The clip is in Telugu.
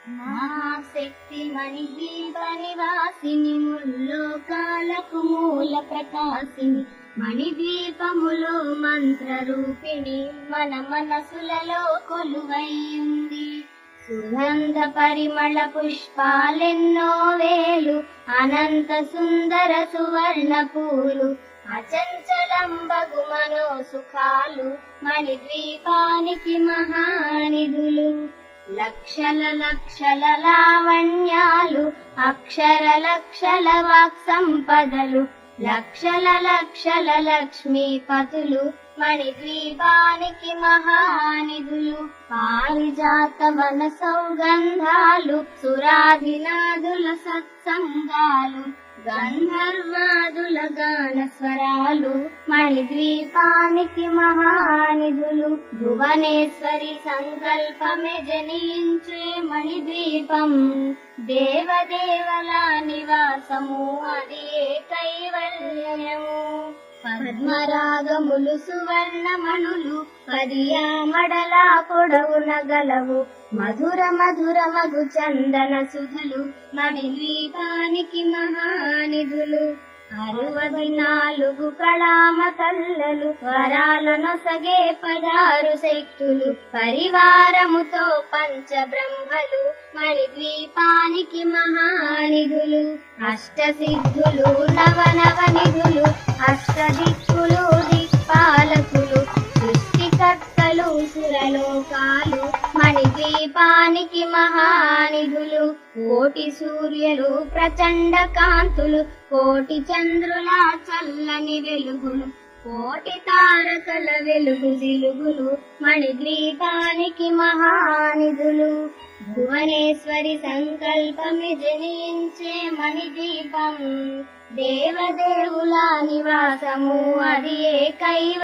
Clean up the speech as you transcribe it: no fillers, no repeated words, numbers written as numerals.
మహాశక్తి మణిదీప నివాసిని ముల్లోకాలకు మూల ప్రకాశిని మణిద్వీపములో మంత్ర రూపిణి మన మనసులలో కొలువైంది. సుగంధ పరిమళ పుష్పాలెన్నో వేలు అనంత సుందర సువర్ణ పూలు అచంచలంబగు మనో సుఖాలు మణిద్వీపానికి మహానిధులు. లక్షల లక్షల లావణ్యాలు అక్షర లక్షల వాక్ సంపదలు లక్షల లక్షల లక్ష్మీపతులు మణిద్వీపానికి మహానిధులు. పారిజాత వన సౌగంధాలు సురాధినాదుల సత్సంగాలు గంధర్వాదుల గాన స్వరాలు మణిద్వీపానికి మహానిధులు. భువనేశ్వరి సంకల్పమే జనించే మణిద్వీపం దేవదేవల నివాసము అది కైవల్యము. పద్మరాగములు సువర్ణమణులు పదియామడల పొడవున గలవు మధుర మధుర మధు చందన సుధలు మణిద్వీపానికి మహానిధులు. 64 కళామ తల్లలు వరాలనొసగే 16 శక్తులు పరివారముతో పంచబ్రహ్మలు మణిద్వీపానికి మహానిధులు. అష్టసిద్ధులు నవనవనిధులు అష్టదిక్కులు దిక్పాలకులు సృష్టికర్తలు సురలోకాలు మణిద్వీపానికి మహానిధులు. కోటి సూర్యులు ప్రచండ కాంతులు కోటి చంద్రుల చల్లని వెలుగులు కోటి తారకల వెలుగు జిలుగులు మణిద్వీపానికి మహానిధులు. భువనేశ్వరి సంకల్పమి జనించే మణిద్వీపం దేవదేవుల నివాసము అది కైవ